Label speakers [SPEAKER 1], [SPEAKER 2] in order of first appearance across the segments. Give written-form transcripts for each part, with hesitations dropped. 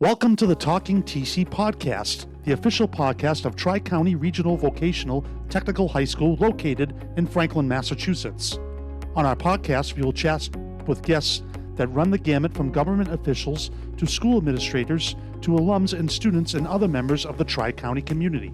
[SPEAKER 1] Welcome to the Talking TC podcast, the official podcast of Tri-County Regional Vocational Technical High School located in Franklin, Massachusetts. On our podcast, we will chat with guests that run the gamut from government officials to school administrators to alums and students and other members of the Tri-County community.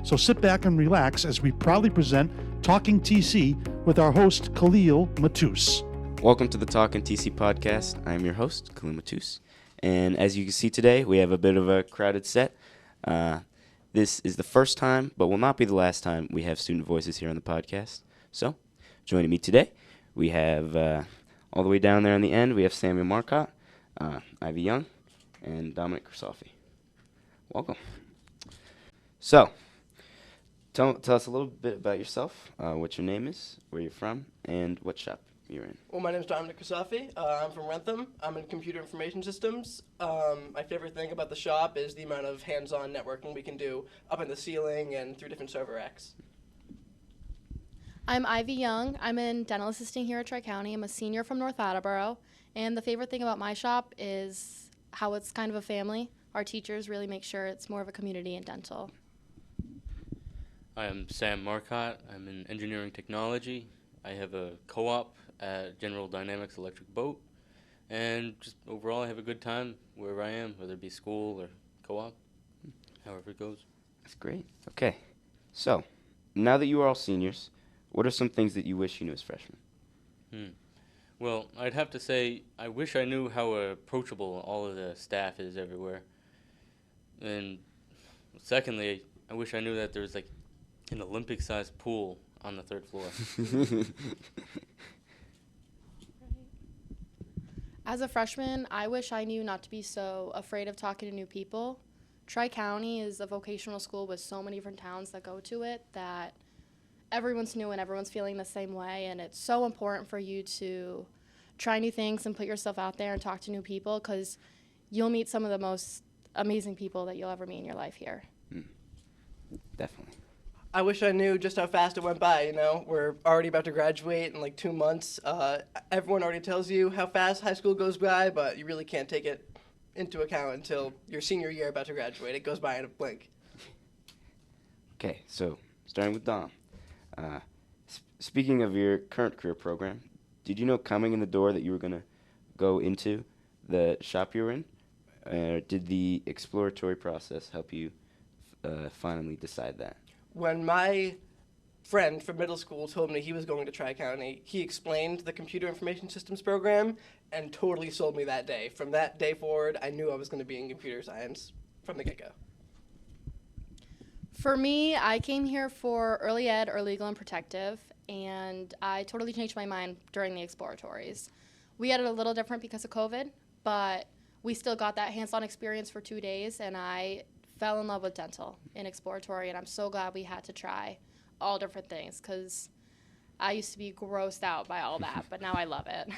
[SPEAKER 1] So sit back and relax as we proudly present Talking TC with our host, Khalil Matus.
[SPEAKER 2] Welcome to the Talkin TC podcast. I'm your host, Khalil Matus. And as you can see today, we have a bit of a crowded set. This is the first time, but will not be the last time, we have student voices here on the podcast. So, joining me today, we have, all the way down there on the end, we have Samuel Marcotte, Ivy Young, and Dominic Krisofi. Welcome. So, tell us a little bit about yourself, what your name is, where you're from, and what shop you're in.
[SPEAKER 3] Well, my name is Dominic Krisofi. I'm from Rentham. I'm in computer information systems. My favorite thing about the shop is the amount of hands-on networking we can do up in the ceiling and through different server racks.
[SPEAKER 4] I'm Ivy Young. I'm in dental assisting here at Tri-County. I'm a senior from North Attleboro. And the favorite thing about my shop is how it's kind of a family. Our teachers really make sure it's more of a community in dental.
[SPEAKER 5] I am Sam Marcotte. I'm in engineering technology. I have a co-op at General Dynamics Electric Boat, and just overall I have a good time wherever I am, whether it be school or co-op, however it goes.
[SPEAKER 2] That's great. Okay. So, now that you are all seniors, what are some things that you wish you knew as freshmen?
[SPEAKER 5] Well, I'd have to say I wish I knew how approachable all of the staff is everywhere. And secondly, I wish I knew that there's like an Olympic-sized pool on the third floor.
[SPEAKER 4] As a freshman, I wish I knew not to be so afraid of talking to new people. Tri-County is a vocational school with so many different towns that go to it that everyone's new and everyone's feeling the same way, and it's so important for you to try new things and put yourself out there and talk to new people because you'll meet some of the most amazing people that you'll ever meet in your life here.
[SPEAKER 2] Definitely.
[SPEAKER 3] I wish I knew just how fast it went by, We're already about to graduate in like 2 months. Everyone already tells you how fast high school goes by, but you really can't take it into account until your senior year about to graduate. It goes by in a blink.
[SPEAKER 2] Okay, so starting with Dom. Speaking of your current career program, did you know coming in the door that you were going to go into the shop you were in? Did the exploratory process help you finally decide that?
[SPEAKER 3] When my friend from middle school told me he was going to Tri-County, he explained the computer information systems program and totally sold me that day. From that day forward, I knew I was going to be in computer science from the get-go.
[SPEAKER 4] For me, I came here for early ed or legal and protective, and I totally changed my mind during the exploratories. We had it a little different because of COVID, but we still got that hands-on experience for 2 days, and I fell in love with dental in exploratory, and I'm so glad we had to try all different things because I used to be grossed out by all that, but now I love it.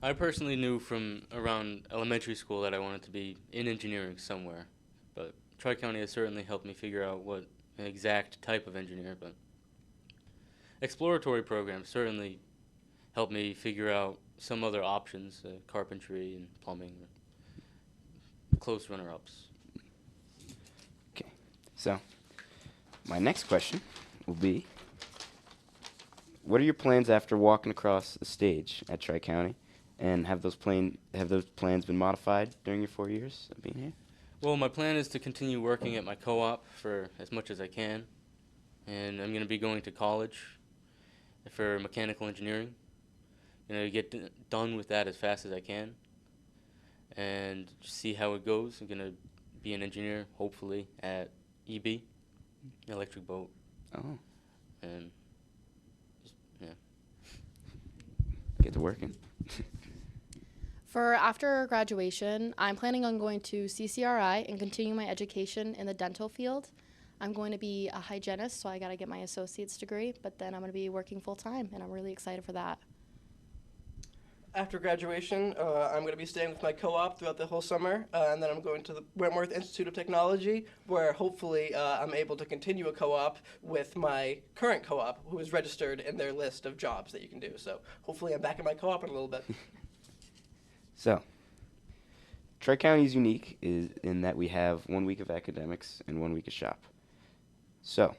[SPEAKER 5] I personally knew from around elementary school that I wanted to be in engineering somewhere, but Tri-County has certainly helped me figure out what an exact type of engineer, but exploratory programs certainly helped me figure out some other options, carpentry and plumbing, close runner-ups.
[SPEAKER 2] Okay, so my next question will be, what are your plans after walking across the stage at Tri-County, and have those plans been modified during your 4 years of being here?
[SPEAKER 5] Well, my plan is to continue working at my co-op for as much as I can, and I'm going to be going to college for mechanical engineering. Get done with that as fast as I can, and see how it goes. I'm going to be an engineer, hopefully, at EB, Electric Boat.
[SPEAKER 2] Oh.
[SPEAKER 5] And just, yeah.
[SPEAKER 2] Get to working.
[SPEAKER 4] For after graduation, I'm planning on going to CCRI and continue my education in the dental field. I'm going to be a hygienist, so I got to get my associate's degree, but then I'm going to be working full-time, and I'm really excited for that.
[SPEAKER 3] After graduation, I'm going to be staying with my co-op throughout the whole summer, and then I'm going to the Wentworth Institute of Technology, where hopefully I'm able to continue a co-op with my current co-op, who is registered in their list of jobs that you can do. So hopefully I'm back in my co-op in a little bit.
[SPEAKER 2] So, Tri-County is unique in that we have 1 week of academics and 1 week of shop. So,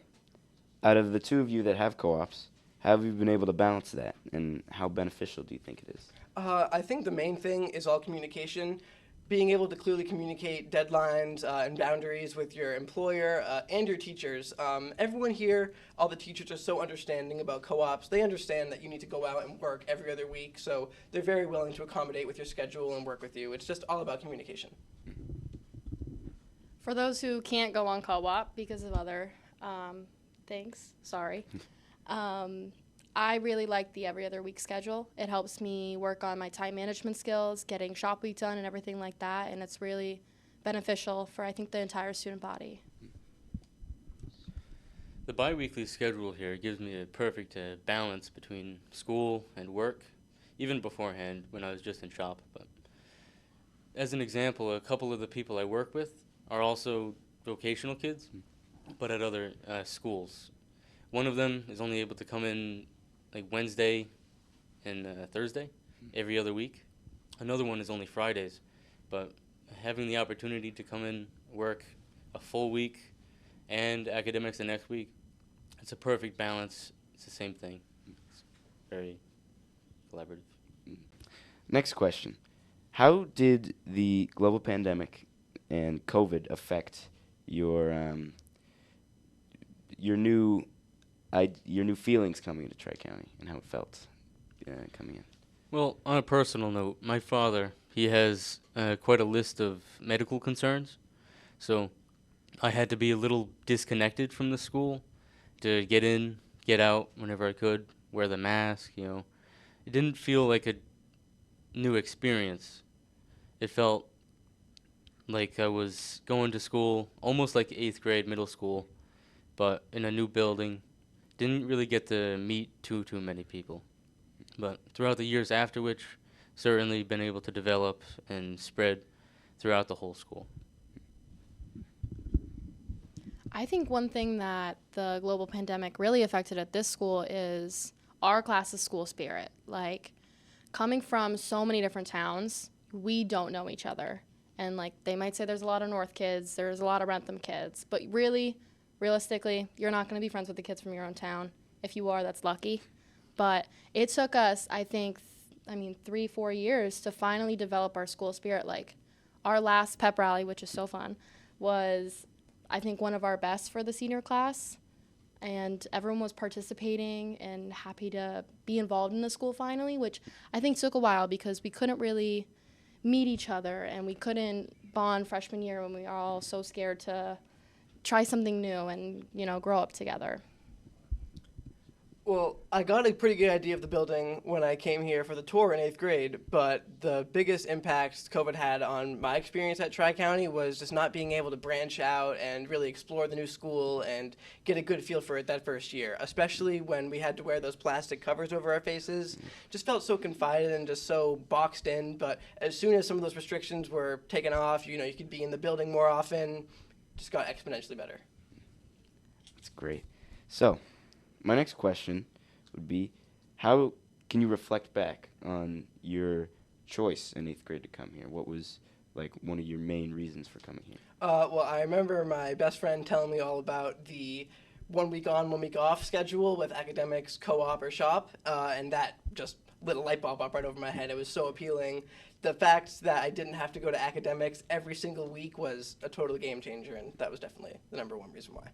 [SPEAKER 2] out of the two of you that have co-ops, how have you been able to balance that, and how beneficial do you think it is?
[SPEAKER 3] I think the main thing is all communication. Being able to clearly communicate deadlines and boundaries with your employer and your teachers. Everyone here, all the teachers are so understanding about co-ops. They understand that you need to go out and work every other week, so they're very willing to accommodate with your schedule and work with you. It's just all about communication.
[SPEAKER 4] For those who can't go on co-op because of other things, I really like the every other week schedule. It helps me work on my time management skills, getting shop week done and everything like that, and it's really beneficial for, I think, the entire student body.
[SPEAKER 5] The bi-weekly schedule here gives me a perfect balance between school and work, even beforehand when I was just in shop. But as an example, a couple of the people I work with are also vocational kids, but at other schools. One of them is only able to come in like Wednesday and Thursday every other week. Another one is only Fridays, but having the opportunity to come in, work a full week and academics the next week, it's a perfect balance. It's the same thing. It's very collaborative.
[SPEAKER 2] Next question. How did the global pandemic and COVID affect your new feelings coming into Tri-County and how it felt coming in?
[SPEAKER 5] Well, on a personal note, my father, he has quite a list of medical concerns, so I had to be a little disconnected from the school to get in, get out whenever I could, wear the mask, It didn't feel like a new experience. It felt like I was going to school, almost like 8th grade, middle school, but in a new building. Didn't really get to meet too many people. But throughout the years after which, certainly been able to develop and spread throughout the whole school.
[SPEAKER 4] I think one thing that the global pandemic really affected at this school is our class's school spirit. Like, coming from so many different towns, we don't know each other. And, like, they might say there's a lot of North kids, there's a lot of Rentham kids, but realistically, you're not going to be friends with the kids from your own town. If you are, that's lucky. But it took us, I think, 3-4 years to finally develop our school spirit. Like, our last pep rally, which is so fun, was, I think, one of our best for the senior class. And everyone was participating and happy to be involved in the school finally, which I think took a while because we couldn't really meet each other and we couldn't bond freshman year when we were all so scared to try something new and, grow up together.
[SPEAKER 3] Well, I got a pretty good idea of the building when I came here for the tour in 8th grade, but the biggest impact COVID had on my experience at Tri-County was just not being able to branch out and really explore the new school and get a good feel for it that first year, especially when we had to wear those plastic covers over our faces. Just felt so confined and just so boxed in, but as soon as some of those restrictions were taken off, you could be in the building more often, just got exponentially better.
[SPEAKER 2] That's great. So, my next question would be, how can you reflect back on your choice in 8th grade to come here? What was, one of your main reasons for coming here?
[SPEAKER 3] Well, I remember my best friend telling me all about the 1 week on, 1 week off schedule with academics, co-op, or shop, and that just lit a light bulb up right over my head. It was so appealing. The fact that I didn't have to go to academics every single week was a total game changer, and that was definitely the number one reason why.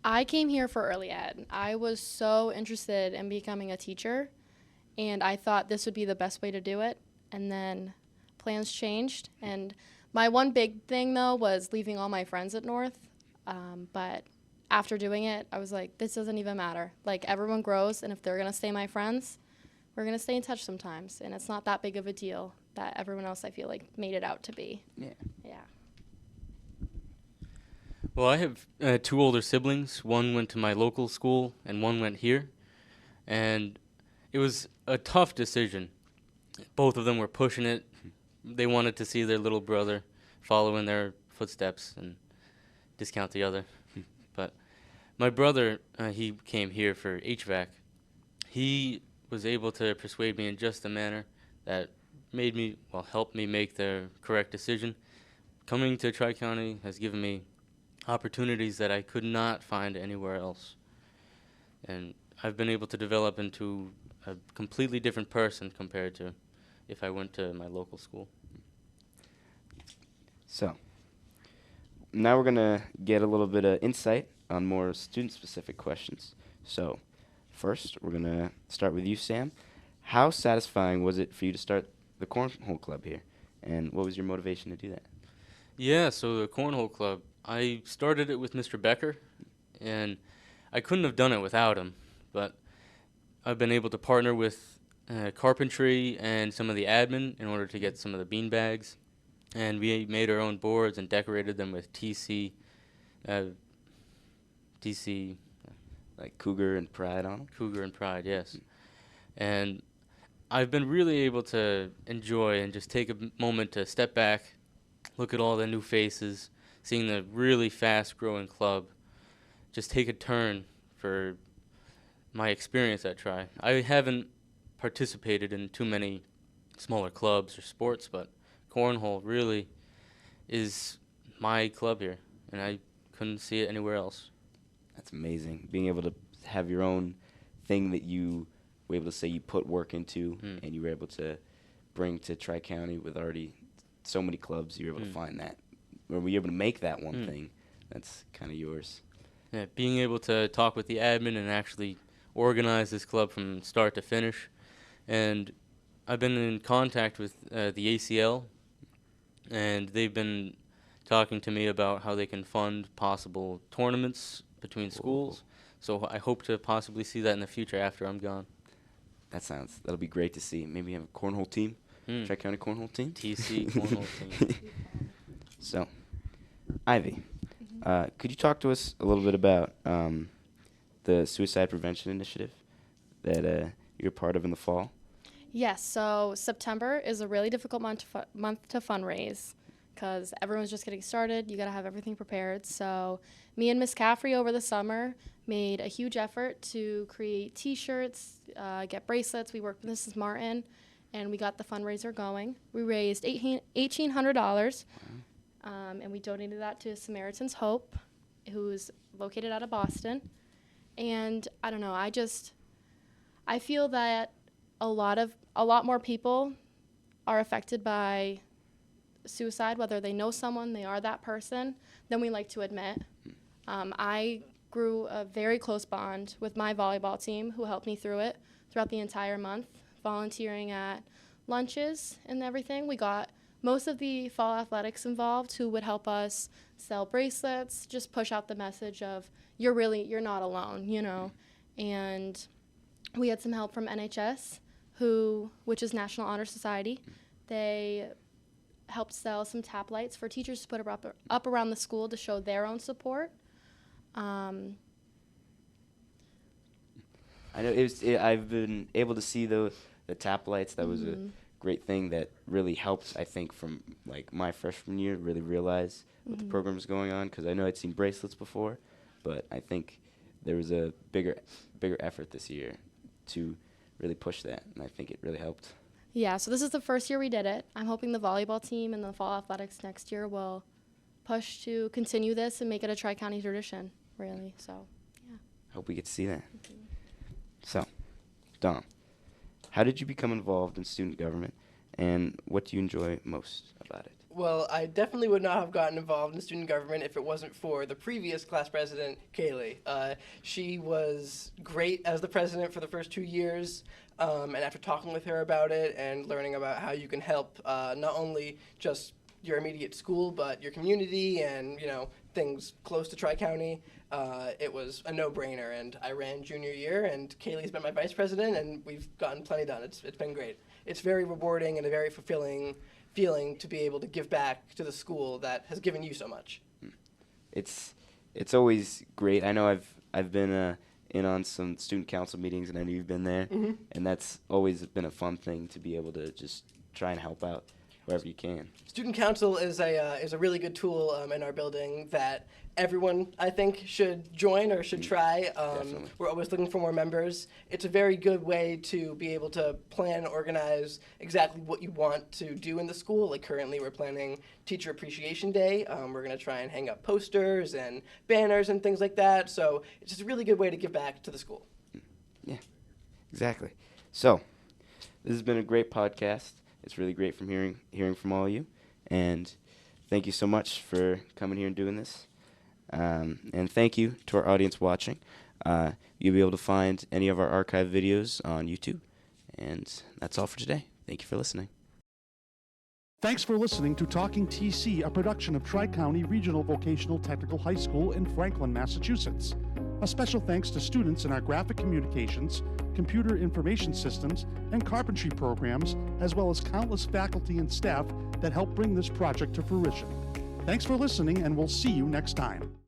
[SPEAKER 4] I came here for early ed. I was so interested in becoming a teacher, and I thought this would be the best way to do it. And then plans changed. And my one big thing, though, was leaving all my friends at North. But after doing it, I was like, this doesn't even matter. Like, everyone grows, and if they're going to stay my friends, we're going to stay in touch sometimes. And it's not that big of a deal that everyone else, I feel like, made it out to be.
[SPEAKER 2] Yeah.
[SPEAKER 5] Well, I have 2 older siblings. One went to my local school, and one went here. And it was a tough decision. Both of them were pushing it. They wanted to see their little brother follow in their footsteps and discount the other. But my brother, he came here for HVAC. He was able to persuade me in just a manner that helped me make the correct decision. Coming to Tri-County has given me opportunities that I could not find anywhere else. And I've been able to develop into a completely different person compared to if I went to my local school.
[SPEAKER 2] So, now we're going to get a little bit of insight on more student-specific questions. So, first, we're going to start with you, Sam. How satisfying was it for you to start the Cornhole Club here? And what was your motivation to do that?
[SPEAKER 5] Yeah, so the Cornhole Club, I started it with Mr. Becker, and I couldn't have done it without him, but I've been able to partner with carpentry and some of the admin in order to get some of the bean bags, and we made our own boards and decorated them with TC,
[SPEAKER 2] Like Cougar and Pride on them?
[SPEAKER 5] Cougar and Pride, yes. And I've been really able to enjoy and just take a moment to step back, look at all the new faces, seeing the really fast-growing club, just take a turn for my experience at Tri. I haven't participated in too many smaller clubs or sports, but Cornhole really is my club here, and I couldn't see it anywhere else.
[SPEAKER 2] That's amazing. Being able to have your own thing that you were able to say you put work into and you were able to bring to Tri-County with already so many clubs, you were able to find that. Or were you able to make that one thing that's kind of yours?
[SPEAKER 5] Yeah, being able to talk with the admin and actually organize this club from start to finish. And I've been in contact with the ACL, and they've been talking to me about how they can fund possible tournaments between schools. So I hope to possibly see that in the future after I'm gone.
[SPEAKER 2] That'll be great to see. Maybe have a cornhole team, Tri-County cornhole team.
[SPEAKER 5] TC cornhole team.
[SPEAKER 2] So, Ivy, could you talk to us a little bit about the suicide prevention initiative that you're part of in the fall?
[SPEAKER 4] Yes, so September is a really difficult month to fundraise because everyone's just getting started. You got to have everything prepared. So me and Miss Caffrey over the summer made a huge effort to create T-shirts, get bracelets. We worked with Mrs. Martin, and we got the fundraiser going. We raised $1,800, and we donated that to Samaritan's Hope, who's located out of Boston. And I don't know, I feel that a lot more people are affected by suicide, whether they know someone, they are that person, than we like to admit. I grew a very close bond with my volleyball team, who helped me through it throughout the entire month, volunteering at lunches and everything. We got most of the fall athletics involved, who would help us sell bracelets, just push out the message of you're not alone, you know. And we had some help from NHS, which is National Honor Society. They helped sell some tap lights for teachers to put up around the school to show their own support.
[SPEAKER 2] I know I've been able to see the tap lights. That was a great thing that really helped, I think, from like my freshman year, really realize what the program was going on, because I know I'd seen bracelets before, but I think there was a bigger effort this year to really push that, and I think it really helped.
[SPEAKER 4] Yeah, so this is the first year we did it. I'm hoping the volleyball team and the fall athletics next year will push to continue this and make it a Tri-County tradition, really. So, yeah.
[SPEAKER 2] Hope we get to see that. So, Dom, how did you become involved in student government, and what do you enjoy most about it?
[SPEAKER 3] Well, I definitely would not have gotten involved in student government if it wasn't for the previous class president, Kaylee. She was great as the president for the first 2 years, and after talking with her about it and learning about how you can help not only just your immediate school, but your community and, you know, things close to Tri-County, it was a no-brainer. And I ran junior year, and Kaylee's been my vice president, and we've gotten plenty done. It's been great. It's very rewarding and a very fulfilling feeling to be able to give back to the school that has given you so much.
[SPEAKER 2] It's always great. I know I've been in on some student council meetings, and I know you've been there, and that's always been a fun thing to be able to just try and help out wherever you can.
[SPEAKER 3] Student council is a really good tool in our building that everyone, I think, should join or should try.
[SPEAKER 2] Definitely.
[SPEAKER 3] We're always looking for more members. It's a very good way to be able to plan and organize exactly what you want to do in the school. Like currently we're planning Teacher Appreciation Day. We're going to try and hang up posters and banners and things like that. So it's just a really good way to give back to the school.
[SPEAKER 2] Yeah, exactly. So this has been a great podcast. It's really great from hearing from all of you. And thank you so much for coming here and doing this. And thank you to our audience watching. You'll be able to find any of our archive videos on YouTube. And that's all for today. Thank you for listening.
[SPEAKER 1] Thanks for listening to Talking TC, a production of Tri-County Regional Vocational Technical High School in Franklin, Massachusetts. A special thanks to students in our graphic communications, computer information systems, and carpentry programs, as well as countless faculty and staff that help bring this project to fruition. Thanks for listening, and we'll see you next time.